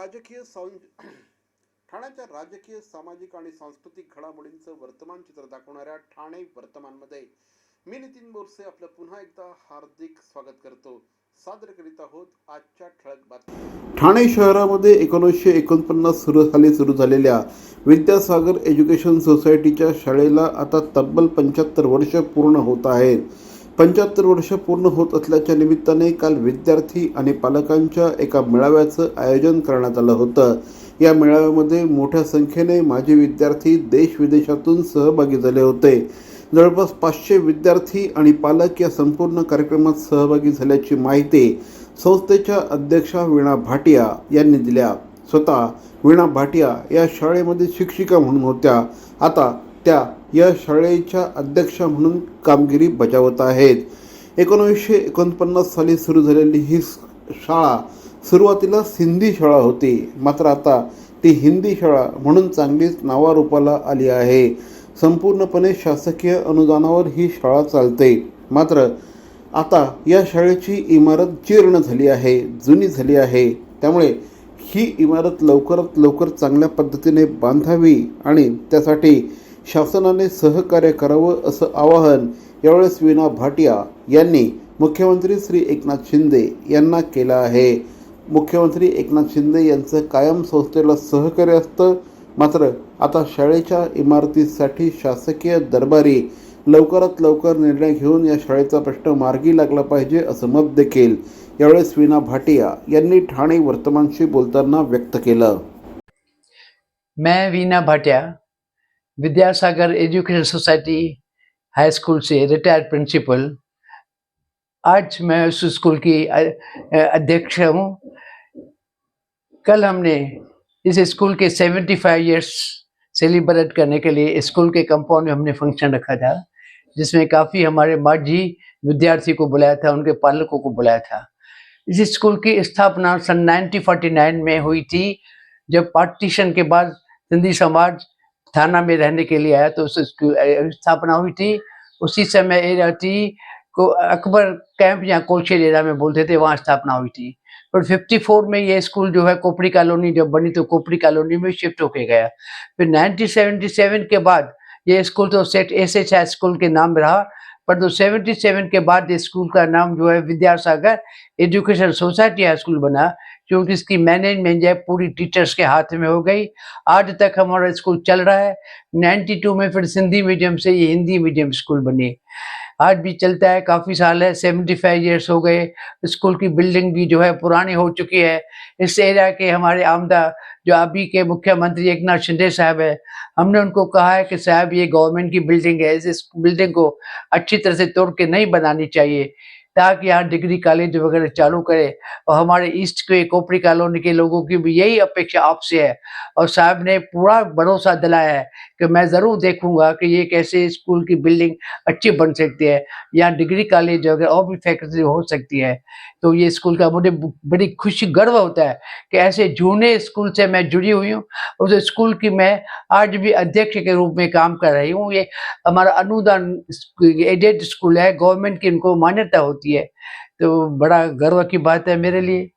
राजकीय ठाण्याच्या राजकीय, सामाजिक आणि सांस्कृतिक घडामोडींचं वर्तमान चित्र दाखवणाऱ्या ठाणे वर्तमानमध्ये मी नितीन बोरसे आपलं पुन्हा एकदा हार्दिक स्वागत करतो. सादर करीत आहोत आजच्या ठळक बातम्या. ठाणे शहरामध्ये 1949 साली सुरू झालेल्या विद्यासागर एज्युकेशन सोसायटीच्या शाळेला आता तब्बल 75 वर्ष पूर्ण होत आहेत. 75 वर्ष पूर्ण होत असल्याच्या निमित्ताने काल विद्यार्थी आणि पालकांच्या एका मेळाव्याचं आयोजन करण्यात आलं होतं. या मेळाव्यामध्ये मोठ्या संख्येने माजी विद्यार्थी देश-विदेशातून सहभागी झाले होते. जवळपास 500 विद्यार्थी आणि पालक या संपूर्ण कार्यक्रमात सहभागी झाल्याची माहिती संस्थेच्या अध्यक्षा वीणा भाटिया यांनी दिल्या. स्वतः वीणा भाटिया या शाळेमध्ये शिक्षिका म्हणून होत्या. आता त्या या शाळेच्या अध्यक्षा म्हणून कामगिरी बजावत आहेत. 1949 साली सुरू झालेली ही शाळा सुरुवातीला सिंधी शाळा होती, मात्र आता ती हिंदी शाळा म्हणून चांगलीच नावारूपाला आली आहे. संपूर्णपणे शासकीय अनुदानावर ही शाळा चालते. मात्र आता या शाळेची इमारत जीर्ण झाली आहे, जुनी झाली आहे. त्यामुळे ही इमारत लवकरात लवकर चांगल्या पद्धतीने बांधावी आणि त्यासाठी शासनाने सहकार्य करावं असं आवाहन यावेळेस वीणा भाटिया यांनी मुख्यमंत्री श्री एकनाथ शिंदे यांना केलं आहे. मुख्यमंत्री एकनाथ शिंदे यांचं कायम संस्थेला सहकार्य असतं. मात्र आता शाळेच्या इमारतीसाठी शासकीय दरबारी लवकरात लवकर निर्णय घेऊन या शाळेचा प्रश्न मार्गी लागला पाहिजे असं मत देखील यावेळेस वीणा भाटिया यांनी ठाणे वर्तमानशी बोलताना व्यक्त केलं. मैं वीणा भाटिया विद्यासागर एजुकेशन सोसाइटी हाई स्कूल से रिटायर्ड प्रिंसिपल, आज मैं उस स्कूल की अध्यक्ष हूँ. कल हमने इस स्कूल के 75 इयर्स सेलिब्रेट करने के लिए स्कूल के कंपाउंड में हमने फंक्शन रखा था, जिसमें काफ़ी हमारे माजी विद्यार्थी को बुलाया था, उनके पालकों को बुलाया था. इस स्कूल की स्थापना सन 1949 में हुई थी. जब पार्टीशन के बाद सिंधी समाज थाना में रहने के लिए आया तो उस स्थापना हुई थी. उसी समय एरिया थी को अकबर कैंप या कोलशेर एरिया में बोलते थे, वहाँ स्थापना हुई थी. पर 54 में ये स्कूल जो है कोपरी कॉलोनी जब बनी तो कोपरी कॉलोनी में शिफ्ट होके गया. फिर 1977 के बाद ये स्कूल तो सेट एसएच हाई स्कूल के नाम रहा, पर तो 77 के बाद इस स्कूल का नाम जो है विद्यासागर एजुकेशन सोसाइटी हाई स्कूल बना, क्योंकि इसकी मैनेजमेंट जो है पूरी टीचर्स के हाथ में हो गई. आज तक हमारा स्कूल चल रहा है. 92 में फिर सिंधी मीडियम से ये हिंदी मीडियम स्कूल बनी, आज भी चलता है. काफ़ी साल है, 75 इयर्स हो गए. स्कूल की बिल्डिंग भी जो है पुरानी हो चुकी है. इस एरिया के हमारे आमदा जो अभी के मुख्यमंत्री एकनाथ शिंदे साहब है, हमने उनको कहा है कि साहब ये गवर्नमेंट की बिल्डिंग है, इस बिल्डिंग को अच्छी तरह से तोड़ के नहीं बनानी चाहिए, ताकि यहाँ डिग्री कॉलेज वगैरह चालू करे. और हमारे ईस्ट के कोपरी कॉलोनी के लोगों की भी यही अपेक्षा आपसे है. और साहब ने पूरा भरोसा दिलाया है कि मैं ज़रूर देखूंगा कि ये कैसे स्कूल की बिल्डिंग अच्छी बन सकती है, यहाँ डिग्री कॉलेज वगैरह और भी फैकल्टी हो सकती है. तो ये स्कूल का मुझे बड़ी खुशी गर्व होता है कि ऐसे जूने स्कूल से मैं जुड़ी हुई हूँ. उस स्कूल की मैं आज भी अध्यक्ष के रूप में काम कर रही हूँ. ये हमारा अनुदान एडेड स्कूल है, गवर्नमेंट की इनको मान्यता होती है, तो बड़ा गर्व की बात है मेरे लिए.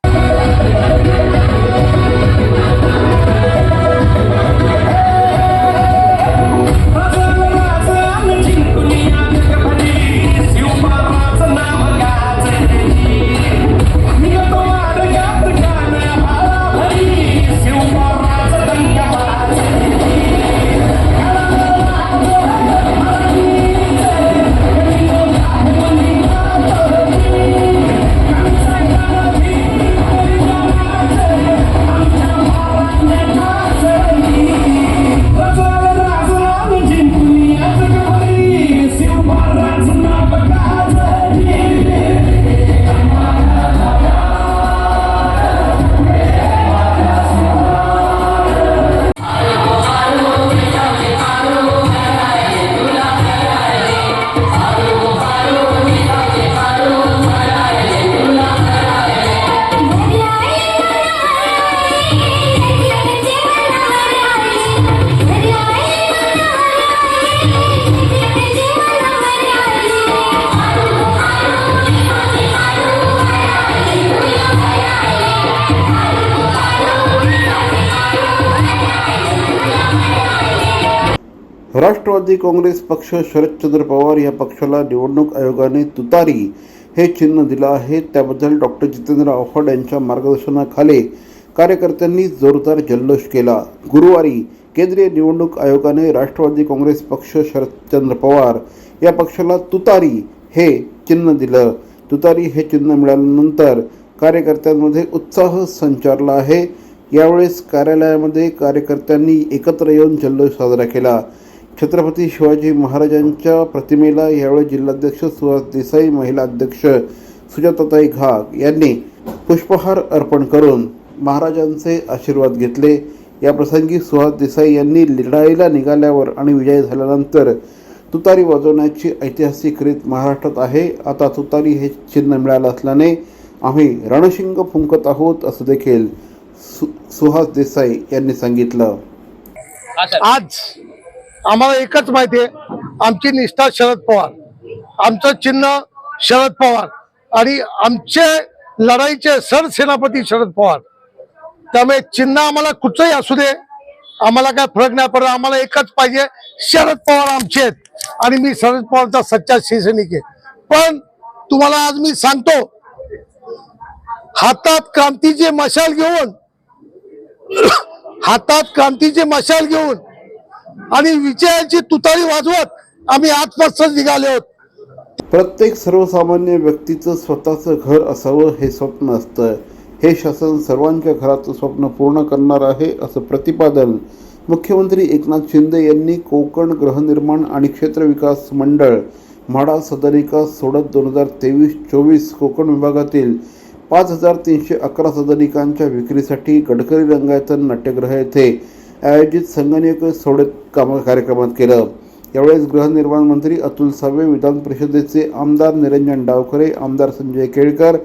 राष्ट्रवादी काँग्रेस पक्ष शरदचंद्र पवार या पक्षाला निवडणूक आयोगाने तुतारी हे चिन्ह दिलं आहे. त्याबद्दल डॉक्टर जितेंद्र आव्हाड यांच्या मार्गदर्शनाखाली कार्यकर्त्यांनी जोरदार जल्लोष केला. गुरुवारी केंद्रीय निवडणूक आयोगाने राष्ट्रवादी काँग्रेस पक्ष शरदचंद्र पवार या पक्षाला तुतारी हे चिन्ह दिलं. तुतारी हे चिन्ह मिळाल्यानंतर कार्यकर्त्यांमध्ये उत्साह संचारला आहे. यावेळेस कार्यालयामध्ये कार्यकर्त्यांनी एकत्र येऊन जल्लोष साजरा केला. छत्रपती शिवाजी महाराजांच्या प्रतिमेला यावेळी जिल्हाध्यक्ष सुहास देसाई, महिला अध्यक्ष सुजाताताई घाग यांनी पुष्पहार अर्पण करून महाराजांचे आशीर्वाद घेतले. या प्रसंगी सुहास देसाई यांनी लढाईला निघाल्यावर आणि विजय झाल्यानंतर तुतारी वाजवण्याची ऐतिहासिक रीत महाराष्ट्रात आहे. आता तुतारी हे चिन्ह मिळालं असल्याने आम्ही रणशिंग फुंकत आहोत असं देखील सुहास देसाई यांनी सांगितलं. आज आम्हाला एकच माहिती आहे, आमची निष्ठा शरद पवार, आमचं चिन्ह शरद पवार आणि आमचे लढाईचे सरसेनापती शरद पवार. त्यामुळे चिन्ह आम्हाला कुठचंही असू दे, आम्हाला काय फरक नाही पडत. आम्हाला एकच पाहिजे, शरद पवार आमचे आहेत आणि मी शरद पवारचा सच्चा शिवसैनिक आहे. पण तुम्हाला आज मी सांगतो, हातात क्रांतीचे मशाल घेऊन आणि विजयाची तुतारी वाजवत आम्ही आजपासून निघाले आहोत. प्रत्येक सर्वसामान्य व्यक्तीचं स्वतःचं घर असावं हे स्वप्न असतं. हे शासन सर्वांच्या घराचं स्वप्न पूर्ण करणार आहे असं प्रतिपादन मुख्यमंत्री एकनाथ शिंदे यांनी कोकण गृहनिर्माण आणि क्षेत्र विकास मंडळ म्हाडा सदनिका सोडत 2023-24 कोकण विभागातील 5311 सदनिकांच्या विक्रीसाठी गडकरी रंगायतन नाट्यगृह येथे आयोजित संगणक सोडत कार्यक्रमात केलं. यावेळेस गृहनिर्माण मंत्री अतुल सावे, विधान परिषदेचे आमदार निरंजन डावखरे, आमदार संजय केळकर,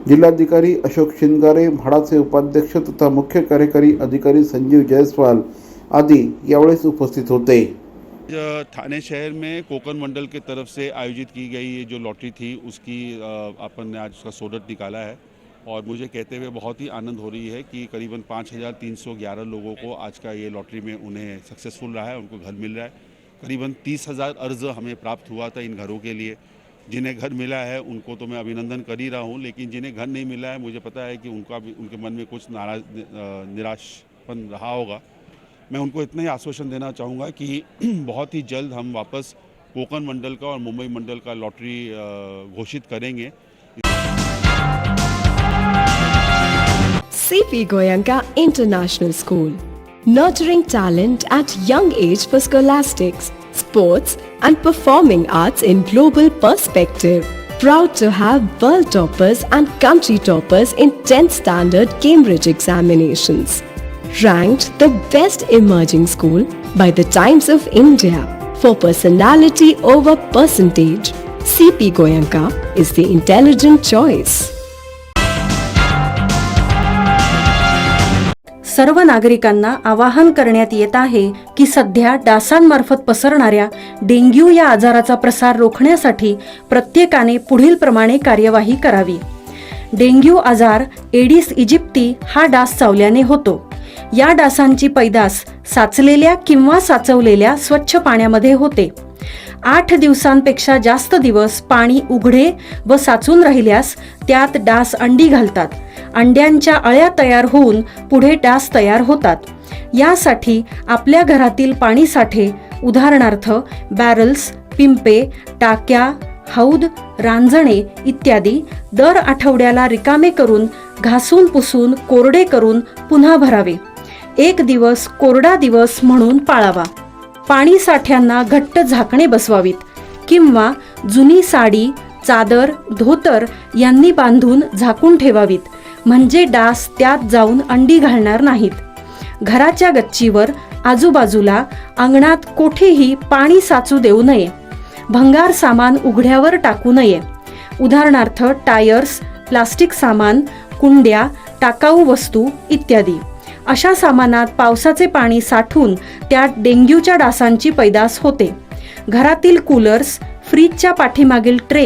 जिल्हाधिकारी अशोक शिंगारे, म्हाडाचे उपाध्यक्ष तथा मुख्य कार्यकारी अधिकारी संजीव जायसवाल आदि यावेळेस उपस्थित होते. थाने शहर में कोकण मंडल की तरफ से आयोजित की गई ये जो लॉटरी थी उसकी अपन ने आज उसका सोडत निकाला है और मुझे कहते हुए बहुत ही आनंद हो रही है कि करीबन 5311 लोगों को आज का ये लॉटरी में उन्हें सक्सेसफुल रहा है, उनको घर मिल रहा है. करीबन 30,000 अर्ज़ हमें प्राप्त हुआ था इन घरों के लिए. जिन्हें घर मिला है उनको तो मैं अभिनंदन कर ही रहा हूँ, लेकिन जिन्हें घर नहीं मिला है मुझे पता है कि उनका भी उनके मन में कुछ निराशपन रहा होगा. मैं उनको इतना ही आश्वासन देना चाहूँगा कि बहुत ही जल्द हम वापस कोकण मंडल का और मुंबई मंडल का लॉटरी घोषित करेंगे. CP Goenka International School, nurturing talent at young age for scholastics, sports and performing arts in global perspective. Proud to have world toppers and country toppers in 10th standard Cambridge examinations. Ranked the best emerging school by the Times of India for personality over percentage. CP Goenka is the intelligent choice. सर्व नागरिकांना आवाहन करण्यात येत आहे की सध्या डासांमार्फत पसरणाऱ्या dengue या आजाराचा प्रसार रोखण्यासाठी प्रत्येकाने पुढील प्रमाणे कार्यवाही करावी. डेंग्यू आजार एडिस इजिप्ती हा डास चावल्याने होतो. या डासांची पैदास साचलेल्या किंवा साचवलेल्या स्वच्छ पाण्यामध्ये होते. 8 दिवसांपेक्षा जास्त दिवस पाणी उघडे व साचून राहिल्यास त्यात डास अंडी घालतात. अंड्यांच्या अळ्या तयार होऊन पुढे डास तयार होतात. यासाठी आपल्या घरातील पाणी साठे, उदाहरणार्थ बॅरल्स, पिंपे, टाक्या, हौद, रांजणे इत्यादी दर आठवड्याला रिकामे करून घासून पुसून कोरडे करून पुन्हा भरावे. 1 दिवस कोरडा दिवस म्हणून पाळावा. पाणी साठ्यांना घट्ट झाकणे बसवावीत किंवा जुनी साडी, चादर, धोतर यांनी बांधून झाकून ठेवावीत, म्हणजे डास त्यात जाऊन अंडी घालणार नाहीत. घराच्या गच्चीवर, आजूबाजूला, अंगणात कोठेही पाणी साचू देऊ नये. भंगार सामान उघड्यावर टाकू नये. उदाहरणार्थ टायर्स, प्लास्टिक सामान, कुंड्या, टाकाऊ वस्तू इत्यादी. अशा सामानात पावसाचे पाणी साठून त्यात डेंग्यूच्या डासांची पैदास होते. घरातील कूलर्स, फ्रीजच्या पाठीमागील ट्रे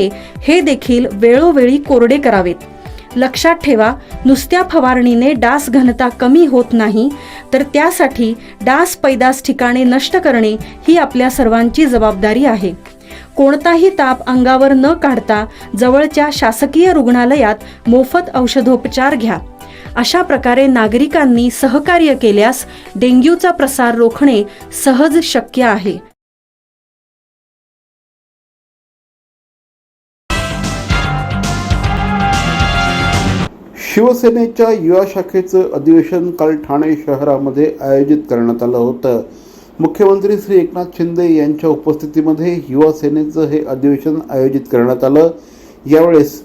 हे देखील वेळोवेळी कोरडे करावेत. लक्षात ठेवा, नुसत्या फवारणीने डास घनता कमी होत नाही, तर त्यासाठी डास पैदास ठिकाणे नष्ट करणे ही आपल्या सर्वांची जबाबदारी आहे. कोणताही ताप अंगावर न काढता जवळच्या शासकीय रुग्णालयात मोफत औषधोपचार घ्या. अशा प्रकारे नागरिकांनी सहकार्य केल्यास डेंग्यूचा प्रसार रोखणे सहज शक्य आहे. शिवसेनेच्या युवा शाखेचं अधिवेशन काल ठाणे शहरामध्ये आयोजित करण्यात आलं होतं. मुख्यमंत्री श्री एकनाथ शिंदे यांच्या उपस्थितीमध्ये युवा सेनेचं हे अधिवेशन आयोजित करण्यात आलं. यावेळेस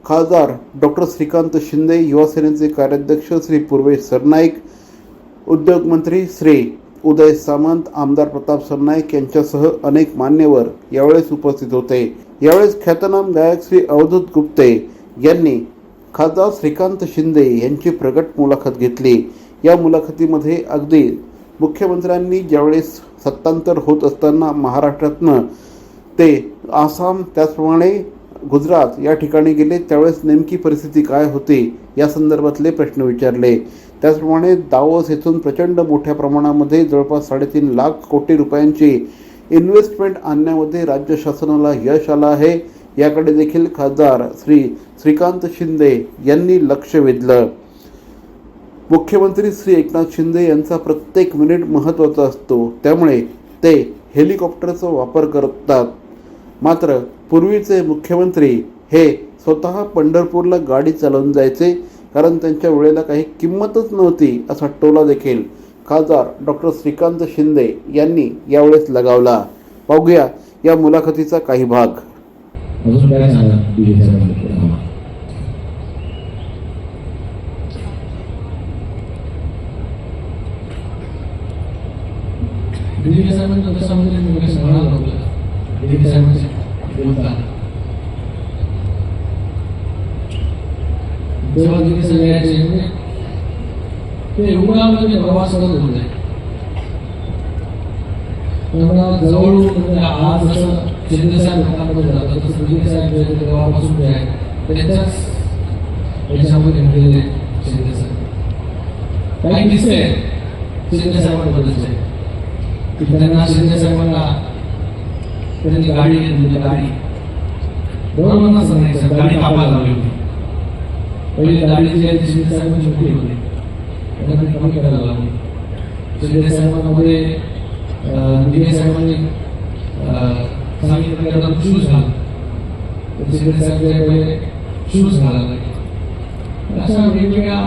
खासदार डॉक्टर श्रीकांत शिंदे, युवा सेनेचे कार्याध्यक्ष श्री पूर्वेश सरनाईक, उद्योगमंत्री श्री उदय सामंत, आमदार प्रताप सरनाईक यांच्यासह अनेक मान्यवर यावेळेस उपस्थित होते. यावेळेस ख्यातनाम गायक श्री अवधूत गुप्ते यांनी खासदार श्रीकांत शिंदे यांची प्रगट मुलाखत घेतली. या मुलाखतीमध्ये अगदी मुख्यमंत्र्यांनी ज्यावेळेस सत्तांतर होत असताना महाराष्ट्रातनं ते आसाम त्याचप्रमाणे गुजरात या ठिकाणी गेले त्यावेळेस नेमकी परिस्थिती काय होती या संदर्भातले प्रश्न विचारले. त्याचप्रमाणे दावोस येथून प्रचंड मोठ्या प्रमाणामध्ये जवळपास 3.5 लाख कोटी रुपयांची इन्व्हेस्टमेंट आणण्यामध्ये राज्य शासनाला यश आलं आहे. याकडे देखील खासदार श्रीकांत शिंदे यांनी लक्ष वेधलं. मुख्यमंत्री श्री एकनाथ शिंदे यांचा प्रत्येक मिनिट महत्त्वाचा असतो, त्यामुळे ते हेलिकॉप्टरचा वापर करतात. मात्र पूर्वीचे मुख्यमंत्री हे स्वतः पंढरपूरला गाडी चालवून जायचे, कारण त्यांच्या वेळेला काही किंमतच नव्हती असा टोला देखील खासदार डॉक्टर श्रीकांत शिंदे यांनी यावेळेस लगावला. पाहूया या मुलाखतीचा काही भाग. अजून काय सांगा बीजेपीच्या साहेबांचं कसं म्हणजे म्हणाल होतं बीजेपी साहेबांचे बोलतात जेव्हा बीजेपी साहेब यायचे ते रुग्णामध्ये प्रवास करत होते. जवळून म्हणजे आज जसं शिंदे साहेब हातामध्ये जातात तसं बीजेपी साहेब जे तेव्हापासून जे आहे त्यांच्याच याच्यामध्ये घेतलेले शिंदे साहेब काही किस्से शिंदे साहेबांबद्दलचे की त्यांना शिंदे साहेबांना त्यांनी गाडी म्हणजे गाडी बरोबर ना सांगायचं गाडी कापायला लावली होती. पहिली गाडी जी आहे ती शिंदे साहेबांची मोठी होती, त्यांना ती कमी करायला लावली. शिंदे साहेबांमध्ये बीजेपी साहेबांनी सांगितलं की आता शूज घाल, तर शिंदे साहेब पहिले शूज घालायला लागले. अशा वेगवेगळ्या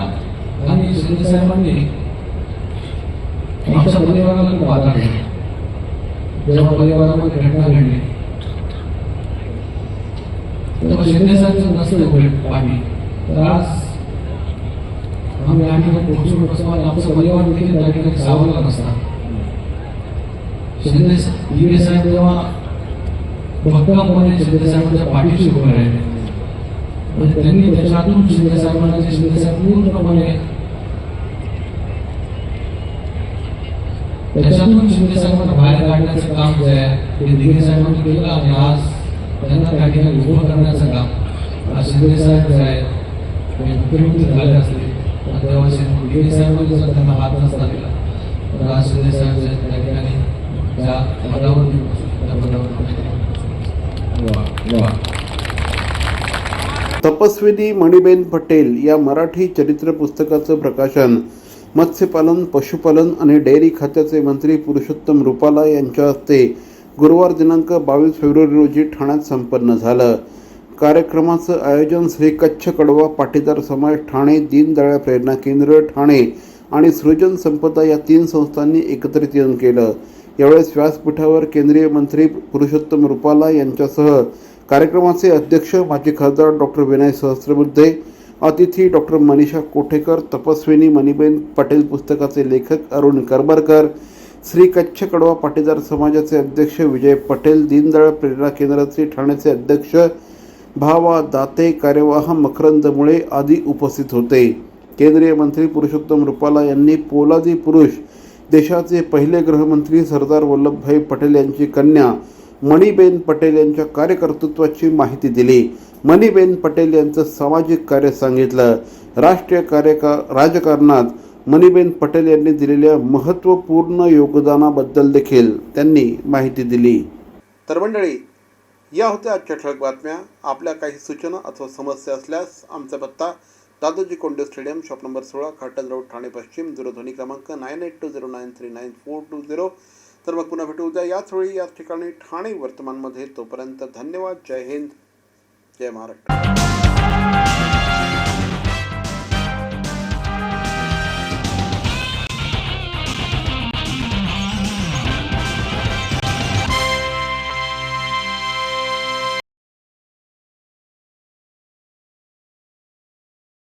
आणि शिंदे साहेबांनी आमच्या परिवाराला खूप आधार दिला. जेव्हा परिवारामध्ये घटना घडली तेव्हा शिंदे साहेब नसतं पाणी, तर आज आम्ही आणखी पोहोचू नसतो आणि आमचा परिवार देखील त्या ठिकाणी सावरला नसता. शिंदे साहेब जेव्हा भक्कमपणे शिंदे साहेबांच्या पाठीशी उभे राहिले आणि त्यांनी त्याच्यातून शिंदे साहेबांना शिंदे साहेब पूर्णपणे त्याच्यातून शिंदे साहेबांना बाहेर काढण्याचं काम जे आहे ते दिघे साहेबांनी केलं आणि आज त्यांना त्या ठिकाणी उभं करण्याचं काम शिंदे साहेब जे आहे ते मुख्यमंत्री झाले असते तर तेव्हा दिघे साहेबांनी जर त्यांना हात नसता दिला तर आज शिंदे साहेब जे त्या ठिकाणी त्या पदावर तपस्विनी मणिबेन पटेल या मराठी चरित्र पुस्तकाचं प्रकाशन मत्स्यपालन, पशुपालन आणि डेअरी खात्याचे मंत्री पुरुषोत्तम रुपाला यांच्या हस्ते गुरुवार दिनांक 22 फेब्रुवारी रोजी ठाण्यात संपन्न झालं. कार्यक्रमाचं आयोजन श्री कच्छ कड़वा पाटीदार समाज ठाणे, दीनदयाळ प्रेरणा केंद्र ठाणे आणि सृजन संपदा या 3 संस्थांनी एकत्रित येऊन केलं. यावेळेस व्यासपीठावर केंद्रीय मंत्री पुरुषोत्तम रुपाला यांच्यासह कार्यक्रमाचे अध्यक्ष माजी खासदार डॉक्टर विनय सहस्त्रबुद्धे, अतिथी डॉक्टर मनीषा कोठेकर, तपस्विनी मणिबेन पटेल पुस्तकाचे लेखक अरुण करबरकर, श्री कच्छ कड़वा पाटीदार समाजाचे अध्यक्ष विजय पटेल, दीनदयाळ प्रेरणा केंद्राचे ठाण्याचे अध्यक्ष भावा दाते, कार्यवाह मकरंद मुळे आदी उपस्थित होते. केंद्रीय मंत्री पुरुषोत्तम रुपाला यांनी पोलादी पुरुष देशाचे पहिले गृहमंत्री सरदार वल्लभभाई पटेल यांची कन्या मणिबेन पटेल यांच्या कार्यकर्तृत्वाची माहिती दिली. मणिबेन पटेल यांचं सामाजिक कार्य सांगितलं. राष्ट्रीय राजकारणात मणीबेन पटेल यांनी दिलेल्या महत्त्वपूर्ण योगदानाबद्दल देखील त्यांनी माहिती दिली. तर मंडळी, या होत्या आजच्या ठळक बातम्या. आपल्या काही सूचना अथवा समस्या असल्यास आमचा पत्ता Dadoji Konde stadium, shop number 16, Khatal road, Thane पश्चिम, दूरध्वनी क्रमांक 9820939420. तर मग पुन्हा भेटू उद्या याच वेळी याच ठिकाणी ठाणे वर्तमानमध्ये. तोपर्यंत धन्यवाद. जय हिंद, जय महाराष्ट्र.